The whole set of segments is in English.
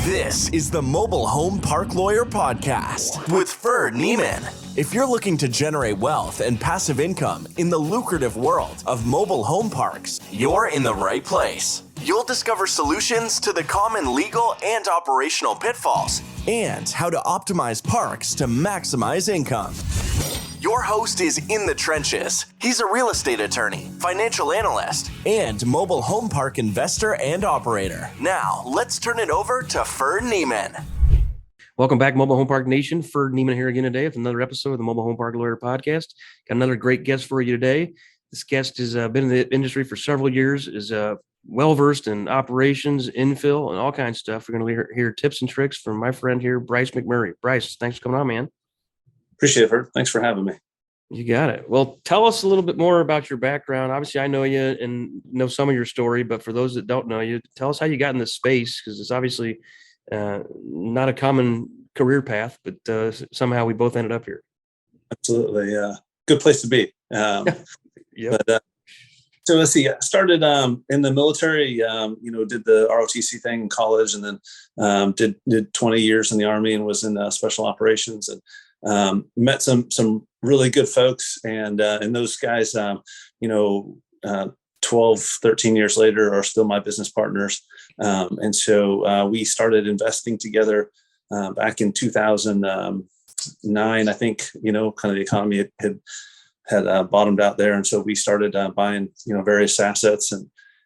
This is the Mobile Home Park Lawyer Podcast with Ferd Neiman. If you're looking to generate wealth and passive income in the lucrative world of mobile home parks, you're in the right place. You'll discover solutions to the common legal and operational pitfalls and how to optimize parks to maximize income. Your host is in the trenches. He's a real estate attorney, financial analyst, and mobile home park investor and operator. Now, let's turn it over to Ferd Neiman. Welcome back, Mobile Home Park Nation. Ferd Neiman here again today with another episode of the Mobile Home Park Lawyer Podcast. Got another great guest for you today. This guest has been in the industry for several years, is well-versed in operations, infill, and all kinds of stuff. We're going to hear tips and tricks from my friend here, Bryce McMurry. Bryce, thanks for coming on, man. Appreciate it, Ferd. Thanks for having me. You got it. Well, tell us a little bit more about your background. Obviously, I know you and know some of your story, but for those that don't know you, tell us how you got in this space, because it's obviously not a common career path, but somehow we both ended up here. Absolutely. Good place to be. Yep. So let's see. I started in the military, did the ROTC thing in college, and then did 20 years in the Army and was in special operations, and met some really good folks. And those guys, 12, 13 years later are still my business partners. And so we started investing together back in 2009, I think, kind of the economy had bottomed out there. And so we started buying, various assets.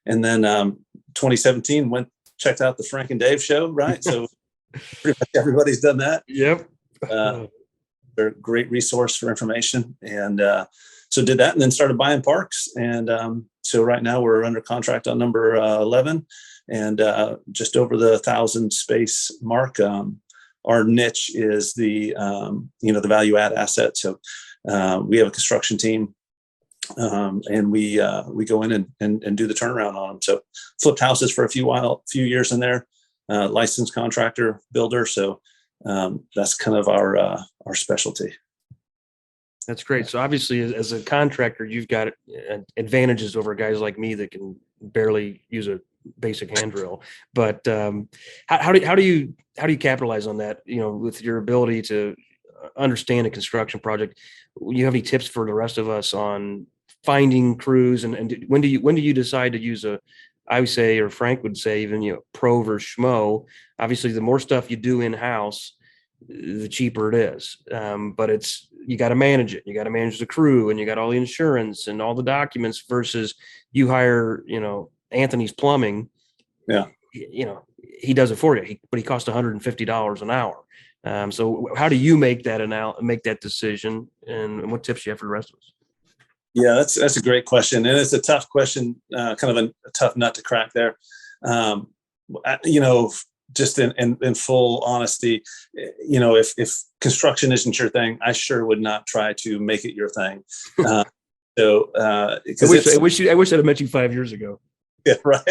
And then 2017 checked out the Frank and Dave show, right? So pretty much everybody's done that. Yep. They're a great resource for information. And so did that and then started buying parks. And so right now we're under contract on number 11 and just over the 1,000 space mark. Our niche is the value add asset. So we have a construction team and we go in and do the turnaround on them. So flipped houses for a few years in there, licensed contractor, builder. So that's kind of our specialty. That's great. So obviously as a contractor, you've got advantages over guys like me that can barely use a basic hand drill. But how do you capitalize on that, with your ability to understand a construction project? You have any tips for the rest of us on finding crews and when do you decide to use I would say, or Frank would say, even, pro versus schmo? Obviously, the more stuff you do in-house, the cheaper it is. But you got to manage it. You got to manage the crew, and you got all the insurance and all the documents versus you hire, Anthony's Plumbing. Yeah. He does it for you, but he costs $150 an hour. So how do you make that decision, and what tips you have for the rest of us? Yeah, that's a great question. And it's a tough question, kind of a tough nut to crack there. Just in full honesty, if construction isn't your thing, I sure would not try to make it your thing. I wish I'd have met you 5 years ago. Yeah, right.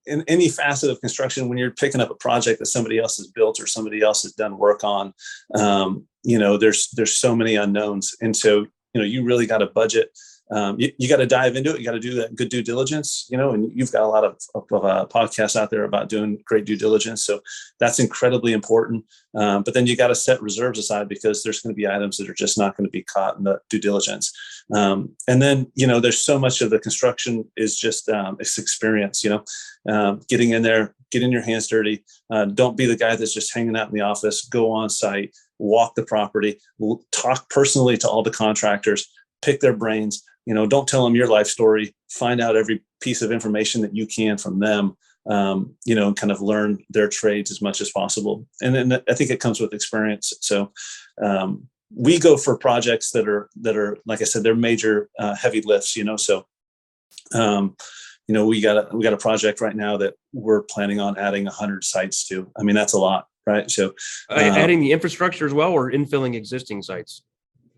In any facet of construction, when you're picking up a project that somebody else has built or somebody else has done work on, there's so many unknowns. And so, you really got to budget. You got to dive into it. You got to do that good due diligence, and you've got a lot of podcasts out there about doing great due diligence. So that's incredibly important. But then you got to set reserves aside because there's going to be items that are just not going to be caught in the due diligence. And then, there's so much of the construction is just, it's experience, getting in there, getting your hands dirty. Don't be the guy that's just hanging out in the office, go on site, walk the property, talk personally to all the contractors, pick their brains. Don't tell them your life story, find out every piece of information that you can from them, and kind of learn their trades as much as possible. And then I think it comes with experience. So we go for projects that are, like I said, they're major heavy lifts, so, we got a project right now that we're planning on adding 100 sites to. I mean, that's a lot, right? So adding the infrastructure as well, or infilling existing sites?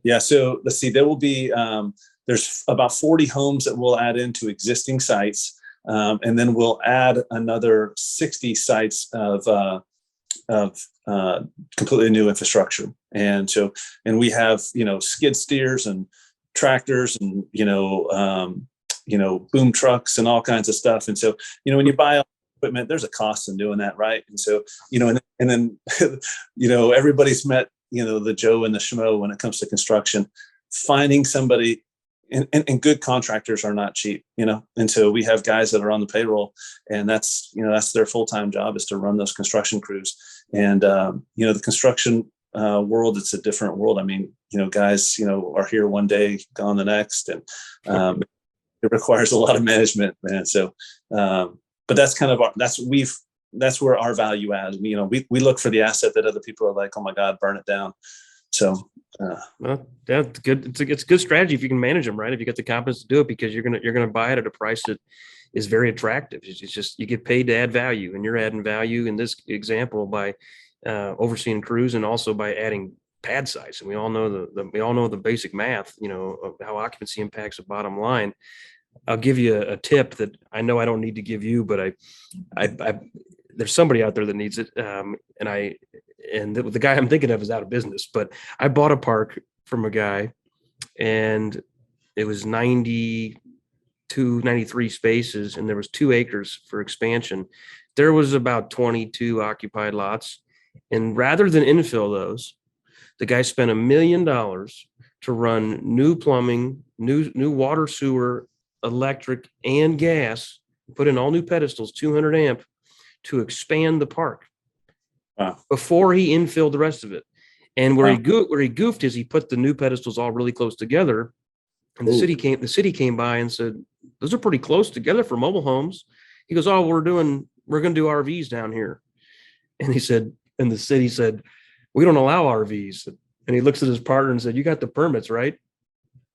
Yeah. So let's see, there will be, there's about 40 homes that we'll add into existing sites. And then we'll add another 60 sites of completely new infrastructure. And so, and we have, skid steers and tractors and, boom trucks and all kinds of stuff. And so, when you buy equipment, there's a cost in doing that, right? And so, and then, everybody's met, the Joe and the Schmo when it comes to construction. Finding somebody, and good contractors are not cheap, and so we have guys that are on the payroll, and that's their full-time job, is to run those construction crews. And the construction world, it's a different world. I mean, guys, are here one day, gone the next, and it requires a lot of management, man. So, but that's kind of that's where our value adds. We look for the asset that other people are like, oh my God, burn it down. So, well, that's good. It's a good strategy if you can manage them, right? If you get the confidence to do it, because you're gonna buy it at a price that is very attractive. It's just, you get paid to add value, and you're adding value in this example by overseeing crews, and also by adding pad size. And we all know the basic math, of how occupancy impacts the bottom line. I'll give you a tip that I know I don't need to give you, but I there's somebody out there that needs it. And the guy I'm thinking of is out of business, but I bought a park from a guy, and it was 93 spaces, and there was 2 acres for expansion. There was about 22 occupied lots. And rather than infill those, the guy spent $1 million to run new plumbing, new water, sewer, electric, and gas, put in all new pedestals, 200 amp, to expand the park. Wow. Before he infilled the rest of it. And where he goofed is he put the new pedestals all really close together. And the city came by and said, those are pretty close together for mobile homes. He goes, oh, we're going to do RVs down here. And he said, and the city said, we don't allow RVs. And he looks at his partner and said, you got the permits, right?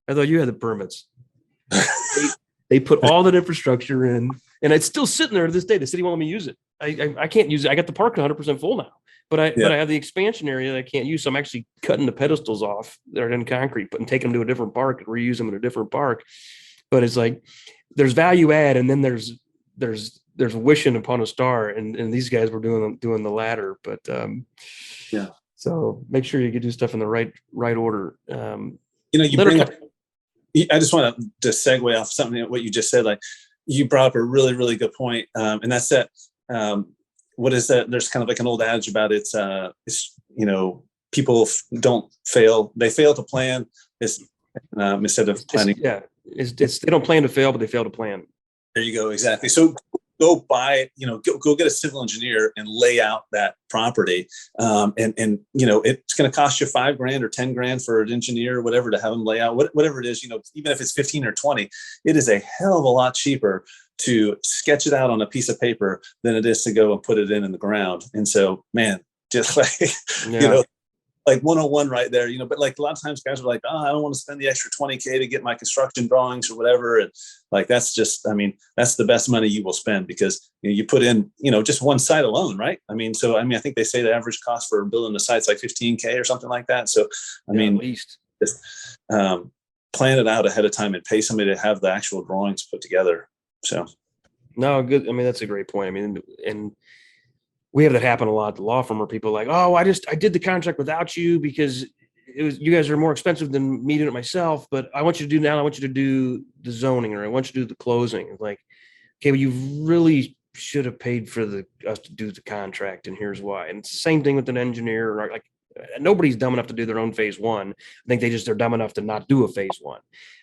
I thought you had the permits. They put all that infrastructure in, and it's still sitting there to this day. The city won't let me use it. I can't use it. I got the park 100% full now, but I have the expansion area that I can't use. So I'm actually cutting the pedestals off that are in concrete, and taking them to a different park and reuse them in a different park. But it's like, there's value add, and then there's wishing upon a star, and these guys were doing the latter. But so make sure you can do stuff in the right order. I just want to segue off something what you just said. Like, you brought up a really, really good point. And that's that. What is that? There's kind of like an old adage about it's people don't fail. They fail to plan instead of planning. They don't plan to fail, but they fail to plan. There you go. Exactly. So go buy, go get a civil engineer and lay out that property. And it's going to cost you $5,000 or $10,000 for an engineer or whatever to have them lay out, whatever it is, even if it's 15 or 20, it is a hell of a lot cheaper to sketch it out on a piece of paper than it is to go and put it in the ground. And so, man, just like, like 101 right there, but like a lot of times guys are like, oh, I don't want to spend the extra $20,000 to get my construction drawings or whatever. And like, that's just, that's the best money you will spend, because you put in, just one site alone. Right. I think they say the average cost for building a site's like $15,000 or something like that. So, at least just plan it out ahead of time and pay somebody to have the actual drawings put together. So. No, good. That's a great point. And we have that happen a lot at the law firm, where people are like, oh, I did the contract without you because you guys are more expensive than me doing it myself, but I want you to do the zoning, or I want you to do the closing. It's like, okay, well, you really should have paid for us to do the contract, and here's why. And it's the same thing with an engineer. Like, nobody's dumb enough to do their own phase one. I think they're dumb enough to not do a phase one.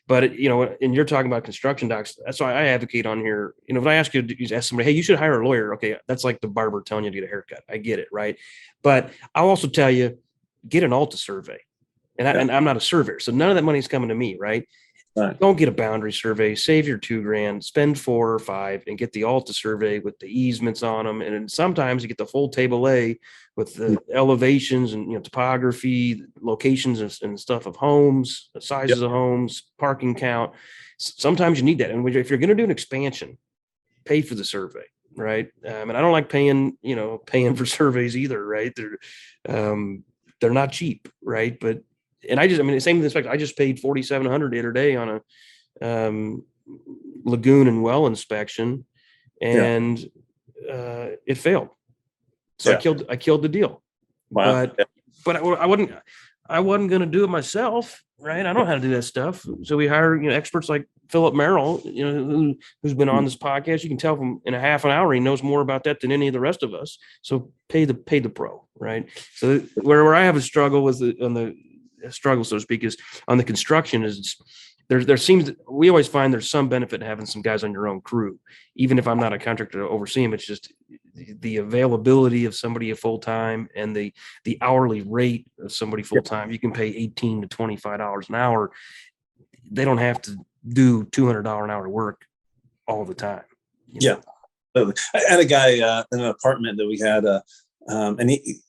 But and you're talking about construction docs. That's why I advocate on here. If I ask you to ask somebody, hey, you should hire a lawyer. Okay, that's like the barber telling you to get a haircut. I get it, right? But I'll also tell you, get an Alta survey. And I'm not a surveyor, so none of that money's coming to me, right? Right. Don't get a boundary survey. Save your $2,000, spend $4,000 or $5,000, and get the Alta survey with the easements on them. And sometimes you get the full table A with the elevations and topography, locations and stuff of homes, the sizes of homes, parking count. Sometimes you need that. And if you're going to do an expansion, pay for the survey, right? And I don't like paying for surveys either, right? They're not cheap, right? But same with inspector. I just paid $4,700 the other day on a lagoon and well inspection, and it failed. So I killed the deal. Wow. But I wouldn't. I wasn't going to do it myself, right? I don't know how to do that stuff. So we hire, experts like Philip Merrill, who's been on this podcast. You can tell from in a half an hour, he knows more about that than any of the rest of us. So pay the pro, right? So where I have a struggle with on the struggle, so to speak, is on the construction is there seems we always find there's some benefit in having some guys on your own crew, even if I'm not a contractor to oversee them. It's just the availability of somebody full time and the hourly rate of somebody full time. You can pay $18 to $25 an hour. They don't have to do $200 an hour work all the time. Yeah, I had a guy in an apartment that we had, and he,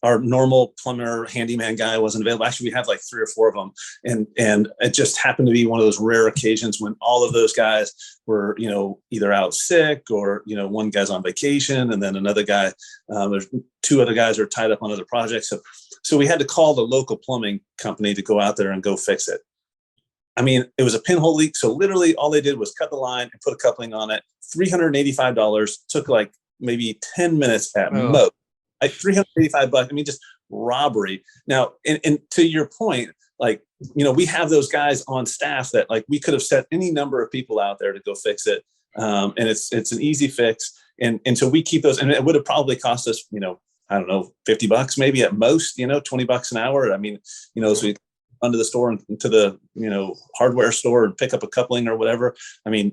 our normal plumber handyman guy wasn't available. Actually, we had like 3 or 4 of them. And it just happened to be one of those rare occasions when all of those guys were, either out sick or, one guy's on vacation. And then another guy, there's 2 other guys are tied up on other projects. So we had to call the local plumbing company to go out there and go fix it. I mean, it was a pinhole leak. So literally all they did was cut the line and put a coupling on it. $385 took like maybe 10 minutes at most. Like $385. I mean, just robbery. Now, and to your point, like, we have those guys on staff that like we could have set any number of people out there to go fix it. And it's an easy fix. And so we keep those, and it would have probably cost us, I don't know, $50 maybe at most, $20 an hour. I mean, as we under the store and to the, hardware store and pick up a coupling or whatever. I mean,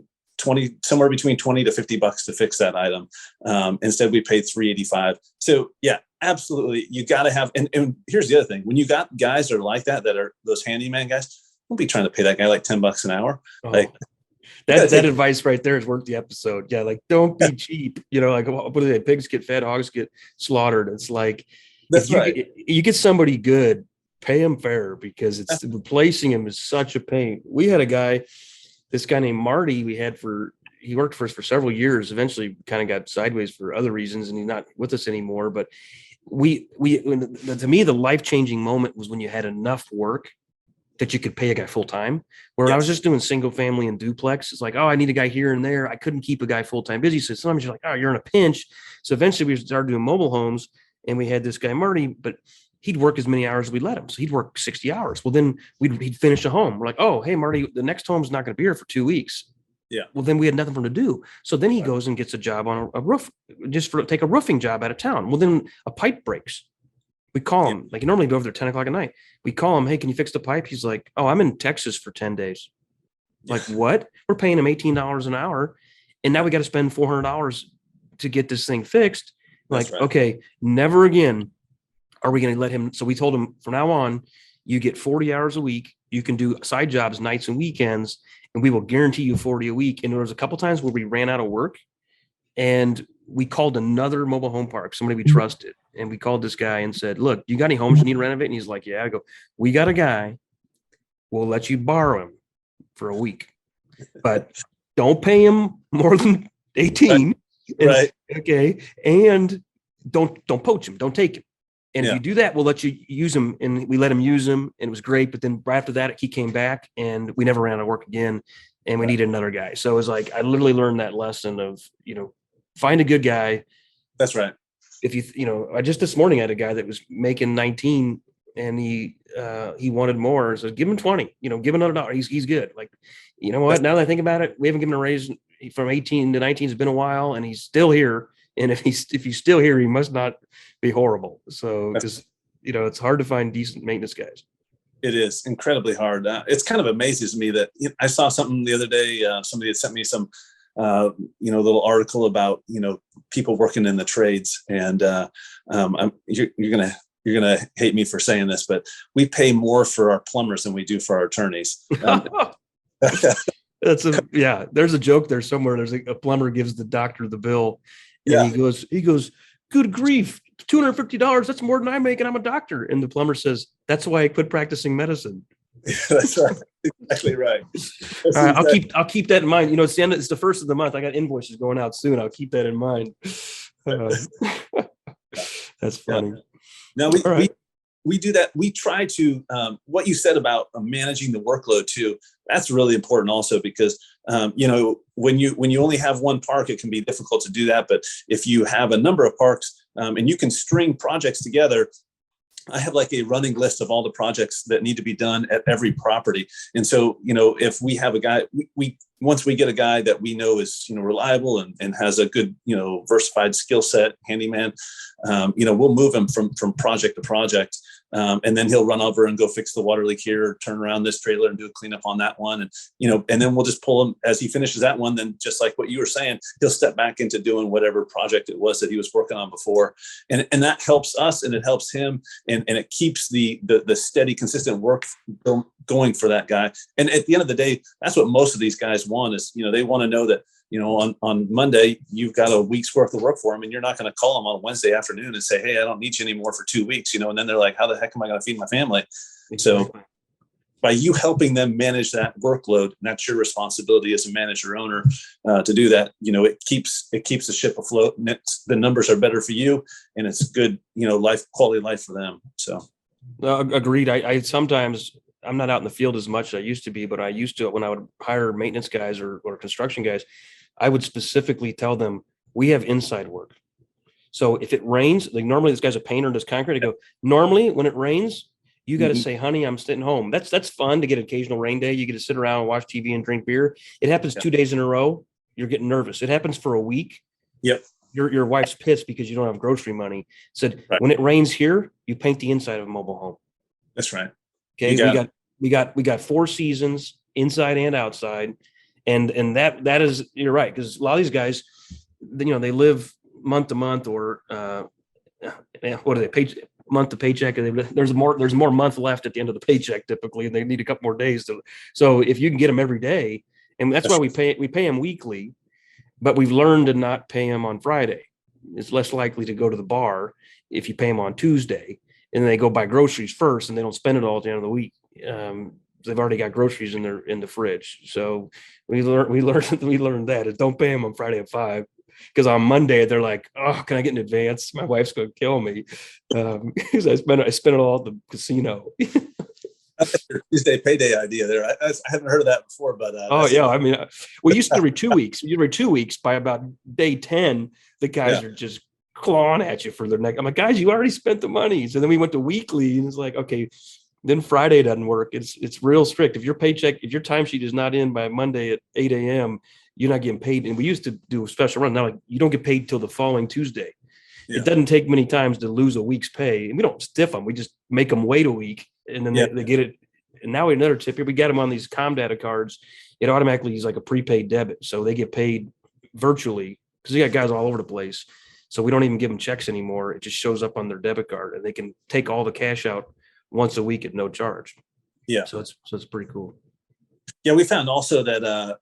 somewhere between $20 to $50 to fix that item. Instead, we paid $385. So yeah, absolutely. You got to have, and here's the other thing. When you got guys that are like that are those handyman guys, don't be trying to pay that guy like $10 an hour. Like that advice right there has worked the episode. Yeah. Like don't be cheap, like what do they, pigs get fed, hogs get slaughtered. It's like, that's right. You get somebody good, pay him fair because it's replacing him is such a pain. We had this guy named Marty, he worked for us for several years, eventually kind of got sideways for other reasons and he's not with us anymore. But to me, the life-changing moment was when you had enough work that you could pay a guy full-time. Where I was just doing single family and duplex. It's like, I need a guy here and there. I couldn't keep a guy full-time busy. So sometimes you're like, you're in a pinch. So eventually we started doing mobile homes and we had this guy, Marty, but he'd work as many hours as we'd let him. So he'd work 60 hours. Well, then he'd finish a home. We're like, hey, Marty, the next home's not going to be here for 2 weeks. Yeah. Well, then we had nothing for him to do. So then he goes and gets a job on a roof, take a roofing job out of town. Well, then a pipe breaks. We call him, like he normally go over there 10 o'clock at night. We call him, hey, can you fix the pipe? He's like, I'm in Texas for 10 days. Like what? We're paying him $18 an hour. And now we got to spend $400 to get this thing fixed. Like, okay, never again are we going to let him? So we told him from now on, you get 40 hours a week. You can do side jobs, nights and weekends, and we will guarantee you 40 a week. And there was a couple times where we ran out of work and we called another mobile home park, somebody we trusted. And we called this guy and said, look, you got any homes you need to renovate? And he's like, yeah. I go, we got a guy. We'll let you borrow him for a week, but don't pay him more than 18. Right. Okay. And don't poach him. Don't take him. And if you do that, we'll let you use him. And we let him use him and it was great. But then after that, he came back and we never ran out of work again and we needed another guy. So it was like, I literally learned that lesson of, find a good guy. That's right. If I just this morning had a guy that was making 19 and he wanted more. So give him 20, give another $1. He's good. Like, you know what? Now that I think about it, we haven't given a raise from 18 to 19. It's been a while and he's still here. And if he's still here, he must not be horrible. So because it's hard to find decent maintenance guys. It is incredibly hard. It's kind of amazes me that I saw something the other day. Somebody had sent me some, little article about people working in the trades, and you're gonna hate me for saying this, but we pay more for our plumbers than we do for our attorneys. There's a joke there somewhere. There's a plumber gives the doctor the bill. And he goes, good grief, $250. That's more than I make. And I'm a doctor. And the plumber says, that's why I quit practicing medicine. That's right. Exactly right. I'll keep that in mind. It's the first of the month. I got invoices going out soon. I'll keep that in mind. That's funny. No, we do that. We try to, what you said about managing the workload too, that's really important also because, when you only have one park, it can be difficult to do that. But if you have a number of parks and you can string projects together, I have like a running list of all the projects that need to be done at every property. And so, if we have a guy, we once we get a guy that we know is, reliable and has a good, versatile skill set, handyman, we'll move him from project to project. And then he'll run over and go fix the water leak here, turn around this trailer and do a cleanup on that one. And then we'll just pull him as he finishes that one. Then just like what you were saying, he'll step back into doing whatever project it was that he was working on before. And that helps us and it helps him. And it keeps the steady, consistent work going for that guy. And at the end of the day, that's what most of these guys want is, they want to know that, on Monday, you've got a week's worth of work for them and you're not going to call them on Wednesday afternoon and say, hey, I don't need you anymore for 2 weeks, and then they're like, how the heck am I going to feed my family? So by you helping them manage that workload, and that's your responsibility as a manager owner to do that, it keeps the ship afloat and the numbers are better for you and it's good, quality of life for them. So. Agreed. I sometimes, I'm not out in the field as much as I used to be, but I used to, when I would hire maintenance guys or construction guys, I would specifically tell them, we have inside work. So if it rains, like normally this guy's a painter and does concrete. I go, normally when it rains, you got to say, honey, I'm sitting home. That's fun to get an occasional rain day. You get to sit around and watch TV and drink beer. It happens 2 days in a row. You're getting nervous. It happens for a week. Yep. Your wife's pissed because you don't have grocery money. Said, right. When it rains here, you paint the inside of a mobile home. That's right. Okay. We got 4 seasons inside and outside. And that is, you're right. Cause a lot of these guys, they live month to month or what do they pay month to paycheck? There's more month left at the end of the paycheck typically, and they need a couple more days so if you can get them every day, and that's why we pay them weekly, but we've learned to not pay them on Friday. It's less likely to go to the bar if you pay them on Tuesday and they go buy groceries first and they don't spend it all at the end of the week. They've already got groceries in the fridge. So we learned that is don't pay them on Friday at 5. Because on Monday they're like, oh, can I get an advance? My wife's going to kill me because I spent it all at the casino. Tuesday payday idea there. I haven't heard of that before, but yeah, I mean, we used to every 2 weeks. Every 2 weeks, by about day 10, the guys are just clawing at you for their neck. I'm like, guys, you already spent the money. So then we went to weekly, and it's like, okay, then Friday doesn't work. It's real strict. If your timesheet is not in by Monday at 8 a.m., you're not getting paid. And we used to do a special run. Now, like, you don't get paid till the following Tuesday. Yeah. It doesn't take many times to lose a week's pay. And we don't stiff them. We just make them wait a week, and then they get it. And now another tip here, we got them on these Comdata cards. It automatically is like a prepaid debit. So they get paid virtually because you got guys all over the place. So we don't even give them checks anymore. It just shows up on their debit card, and they can take all the cash out once a week at no charge. Yeah. So it's pretty cool. Yeah. We found also that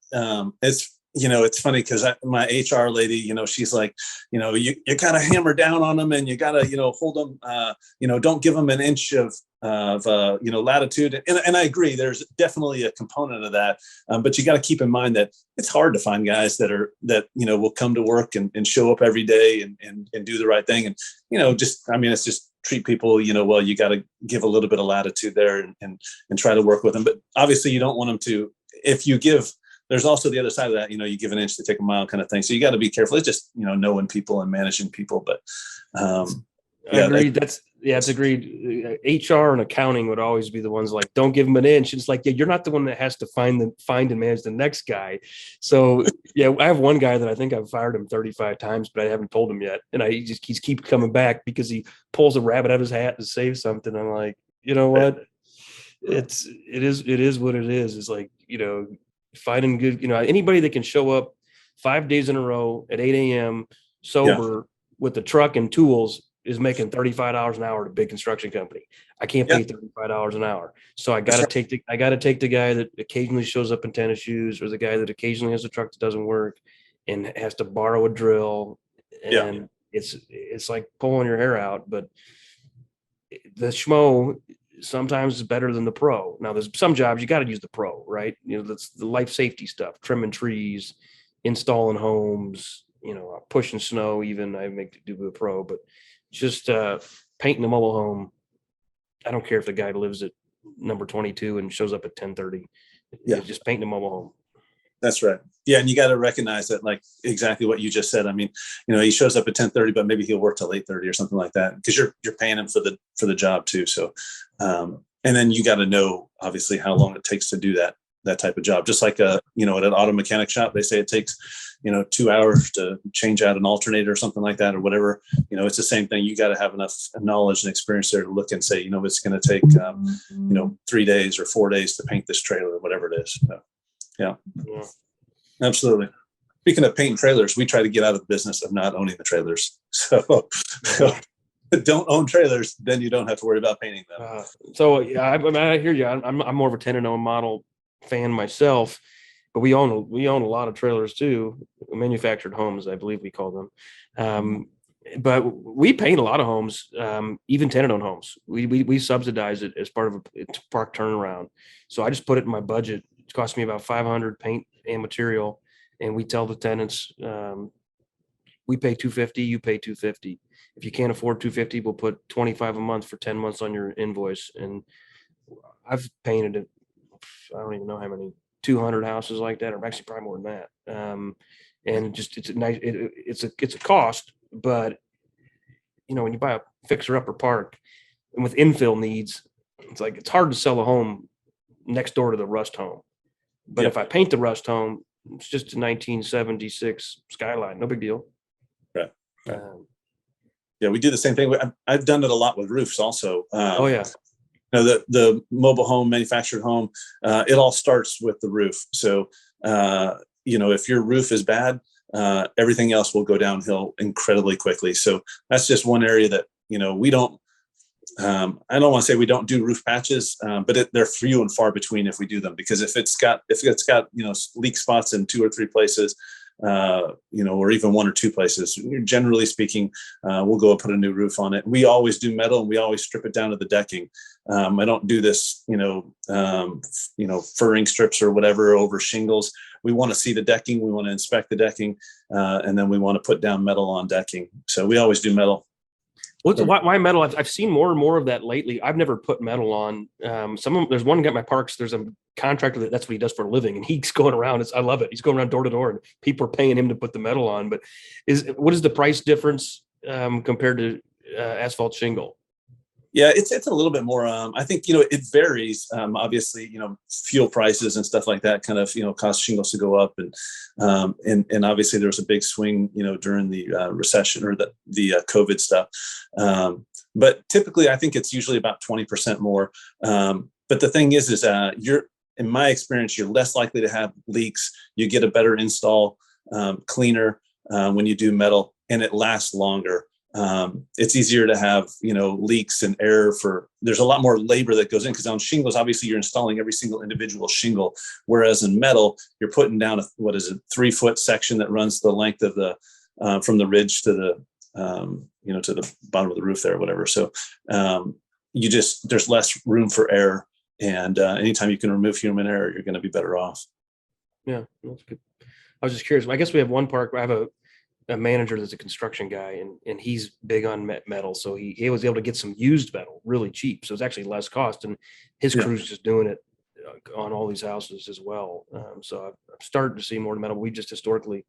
it's funny because my HR lady, she's like, you got to hammer down on them and you got to, hold them, don't give them an inch of latitude. And I agree, there's definitely a component of that. But you got to keep in mind that it's hard to find guys that will come to work and show up every day and do the right thing. And, it's just treat people, well, you got to give a little bit of latitude there and try to work with them. But obviously you don't want them to, if you give, there's also the other side of that, you give an inch to take a mile kind of thing. So you got to be careful. It's just, knowing people and managing people. But agreed. It's agreed. HR and accounting would always be the ones like, don't give them an inch. It's like, you're not the one that has to find and manage the next guy. So I have one guy that I think I've fired him 35 times, but I haven't told him yet. And he's keep coming back because he pulls a rabbit out of his hat to save something. I'm like, you know what? It is what it is. It's like, finding good, anybody that can show up 5 days in a row at 8 a.m. sober with the truck and tools is making $35 an hour at a big construction company. I can't pay $35 an hour. So I got to take the guy that occasionally shows up in tennis shoes, or the guy that occasionally has a truck that doesn't work and has to borrow a drill. And it's like pulling your hair out, but the schmo sometimes is better than the pro. Now there's some jobs you got to use the pro, right? That's the life safety stuff, trimming trees, installing homes, pushing snow. Even I make do with a pro, but just painting a mobile home. I don't care if the guy lives at number 22 and shows up at 10:30. Just painting a mobile home. That's right. Yeah. And you got to recognize that, like exactly what you just said. I mean, he shows up at 10:30, but maybe he'll work till 8:30 or something like that, because you're paying him for the job too. So, and then you got to know obviously how long it takes to do that type of job. Just like at an auto mechanic shop, they say it takes 2 hours to change out an alternator or something like that, or whatever. It's the same thing. You got to have enough knowledge and experience there to look and say, it's going to take 3 days or 4 days to paint this trailer or whatever it is. So, yeah, absolutely. Speaking of painting trailers, we try to get out of the business of not owning the trailers. So don't own trailers, then you don't have to worry about painting them. I hear you. I'm more of a tenant owned model fan myself, but we own a lot of trailers too, manufactured homes, I believe we call them. But we paint a lot of homes, even tenant owned homes. We subsidize it as part of a park turnaround. So I just put it in my budget. It cost me about $500 paint and material, and we tell the tenants, we pay $250, you pay $250. If you can't afford $250, we'll put $25 a month for 10 months on your invoice. And I've painted it, I don't even know how many, 200 houses like that, or actually probably more than that. And it's a nice, it's a cost, but when you buy a fixer upper park and with infill needs, it's hard to sell a home next door to the rust home. But if I paint the rust home, it's just a 1976 Skyline, no big deal. Right. Yeah, we do the same thing. I've done it a lot with roofs also. The mobile home, manufactured home, it all starts with the roof. So, if your roof is bad, everything else will go downhill incredibly quickly. So that's just one area that, we don't, I don't want to say we don't do roof patches, but they're few and far between if we do them, because if it's got leak spots in 2 or 3 places, or even 1 or 2 places, generally speaking, we'll go and put a new roof on it. We always do metal, and we always strip it down to the decking. I don't do this, furring strips or whatever over shingles. We want to see the decking. We want to inspect the decking, and then we want to put down metal on decking. So we always do metal. Why metal? I've seen more and more of that lately. I've never put metal on. There's one guy at my parks. There's a contractor that's what he does for a living, and he's going around. I love it. He's going around door to door, and people are paying him to put the metal on. But what is the price difference compared to asphalt shingle? Yeah, it's a little bit more. I think it varies. Obviously, fuel prices and stuff like that kind of cause shingles to go up, and obviously there was a big swing during the recession or the COVID stuff. But typically, I think it's usually about 20% more. But the thing is in my experience, you're less likely to have leaks. You get a better install, cleaner when you do metal, and it lasts longer. It's easier to have, leaks and air there's a lot more labor that goes in, because on shingles, obviously you're installing every single individual shingle. Whereas in metal, you're putting down a 3-foot section that runs the length of from the ridge to the, to the bottom of the roof there or whatever. So, there's less room for error, and anytime you can remove human error, you're going to be better off. Yeah, that's good. I was just curious. I guess we have one park. I have a manager that's a construction guy, and he's big on metal. So he was able to get some used metal really cheap. So it's actually less cost, and his crew's just doing it on all these houses as well. So I've started to see more metal. We just historically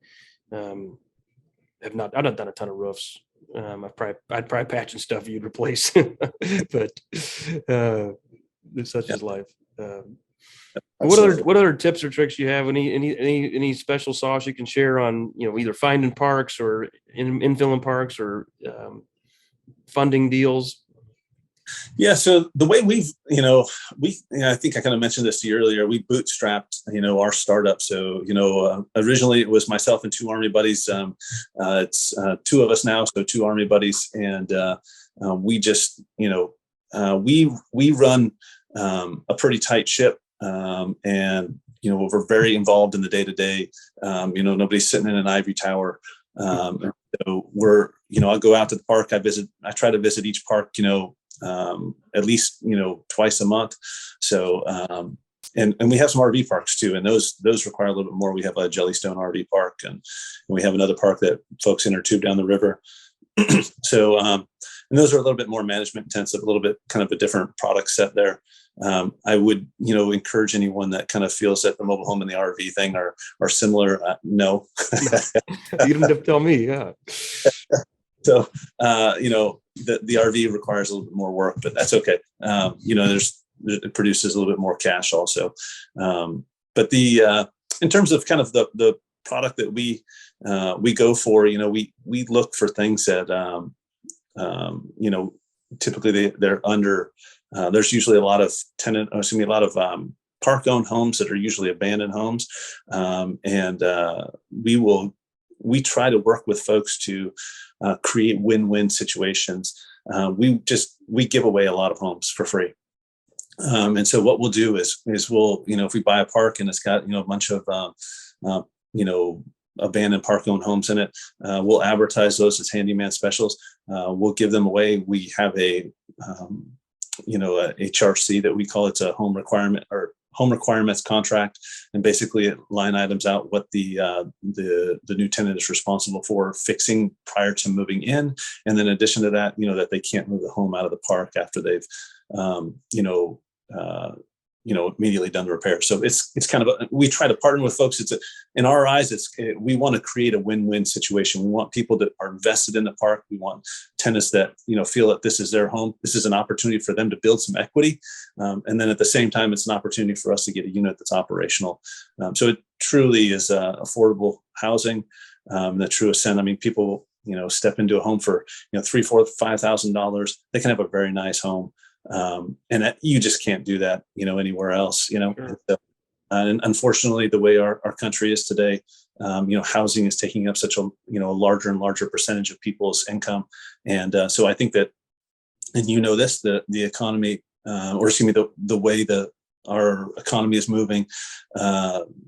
I've not done a ton of roofs. I'd probably patch and stuff you'd replace, but such is life. What other tips or tricks you have? Any special sauce you can share on either finding parks or infilling parks or funding deals? Yeah. So the way I think I kind of mentioned this to you earlier. We bootstrapped, our startup. So, originally it was myself and 2 Army buddies. It's 2 of us now, so 2 Army buddies, and we just, we run a pretty tight ship. And we're very involved in the day to day. Nobody's sitting in an ivory tower. And so I'll go out to the park. I try to visit each park, at least, twice a month. So, and we have some RV parks too. And those require a little bit more. We have a Jellystone RV park, and we have another park that folks inner tube down the river. So, and those are a little bit more management intensive, a little bit kind of a different product set there. I would, encourage anyone that kind of feels that the mobile home and the RV thing are similar. No. You didn't have to tell me. Yeah. So, the RV requires a little bit more work, but that's okay. It produces a little bit more cash also. But in terms of kind of the product that we go for, we look for things that, typically they're under, there's usually a lot of park-owned homes that are usually abandoned homes. We try to work with folks to create win-win situations. We give away a lot of homes for free. And so what we'll do is we'll, if we buy a park and it's got, a bunch of, abandoned park-owned homes in it, we'll advertise those as handyman specials. We'll give them away. We have a HRC that we call it's a home requirements contract, and basically it line items out what the new tenant is responsible for fixing prior to moving in, and then in addition to that, that they can't move the home out of the park after they've immediately done the repair. So it's kind of we try to partner with folks. In our eyes, we want to create a win-win situation. We want people that are invested in the park. We want tenants that, feel that this is their home. This is an opportunity for them to build some equity. And then at the same time, it's an opportunity for us to get a unit that's operational. So it truly is affordable housing, the truest sense. I mean, people, step into a home for, $3,000, $4,000, $5,000. They can have a very nice home. And you just can't do that, anywhere else, Sure. And unfortunately, the way our country is today, housing is taking up such a larger and larger percentage of people's income. And so I think that, and the economy, the way our economy is moving,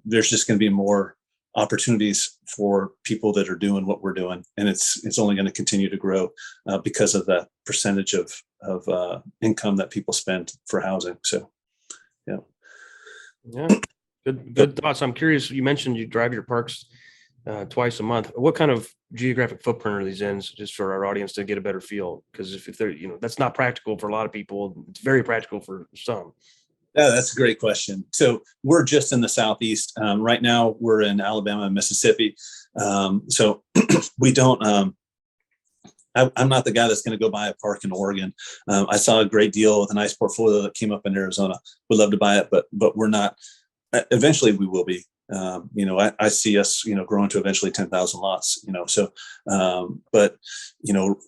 there's just going to be more opportunities for people that are doing what we're doing, and it's only going to continue to grow because of that percentage of income that people spend for housing. So, Yeah. Good thoughts. I'm curious. You mentioned you drive your parks twice a month. What kind of geographic footprint are these in, just for our audience to get a better feel? Because if they're, that's not practical for a lot of people. It's very practical for some. Yeah, that's a great question. So we're just in the Southeast. Right now we're in Alabama and Mississippi. So we don't, I'm not the guy that's going to go buy a park in Oregon. I saw a great deal with a nice portfolio that came up in Arizona. Would love to buy it, but we're not. Eventually we will be. I see us, growing to eventually 10,000 lots. But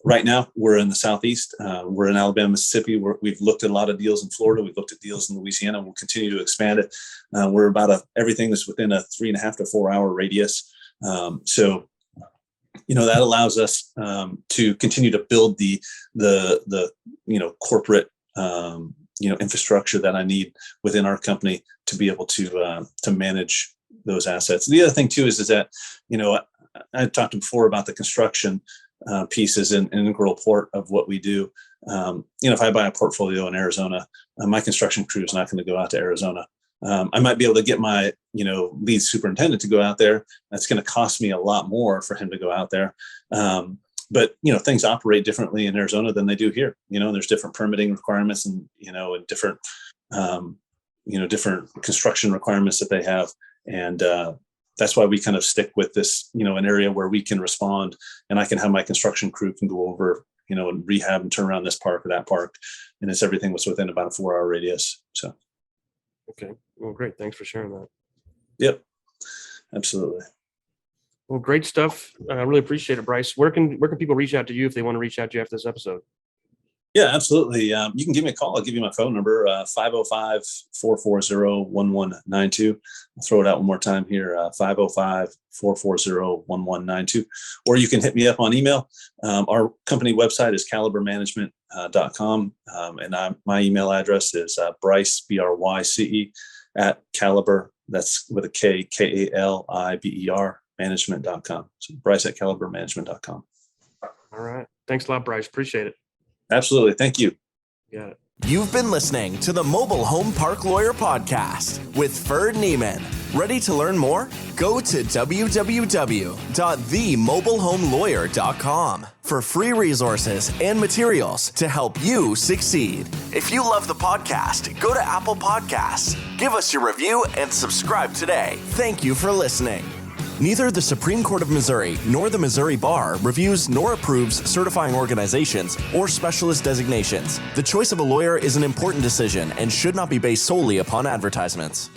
right now we're in the Southeast. We're in Alabama, Mississippi. We've looked at a lot of deals in Florida. We've looked at deals in Louisiana. We'll continue to expand it. We're about everything that's within a 3.5 to 4 hour radius. That allows us to continue to build the corporate infrastructure that I need within our company to be able to manage those assets. The other thing too is that I talked before about the construction piece is an integral part of what we do. If I buy a portfolio in Arizona, my construction crew is not going to go out to Arizona. I might be able to get my, lead superintendent to go out there. That's going to cost me a lot more for him to go out there. But, things operate differently in Arizona than they do here. There's different permitting requirements and different, different construction requirements that they have. And that's why we kind of stick with this, an area where we can respond, and I can have my construction crew can go over, and rehab and turn around this park or that park. And it's everything was within about a 4 hour radius. So. Okay. Well, great. Thanks for sharing that. Yep. Absolutely. Well, great stuff. I really appreciate it, Bryce. Where can people reach out to you if they want to reach out to you after this episode? Yeah, absolutely. You can give me a call. I'll give you my phone number, 505-440-1192. I'll throw it out one more time here, 505-440-1192. Or you can hit me up on email. Our company website is calibermanagement.com. And my email address is Bryce, BRYCE, at Caliber. That's with a K, KALIBER, management.com. So Bryce at calibermanagement.com. All right. Thanks a lot, Bryce. Appreciate it. Absolutely. Thank you. Got it. You've been listening to the Mobile Home Park Lawyer Podcast with Ferd Neiman. Ready to learn more? Go to www.themobilehomelawyer.com for free resources and materials to help you succeed. If you love the podcast, go to Apple Podcasts, give us your review, and subscribe today. Thank you for listening. Neither the Supreme Court of Missouri nor the Missouri Bar reviews nor approves certifying organizations or specialist designations. The choice of a lawyer is an important decision and should not be based solely upon advertisements.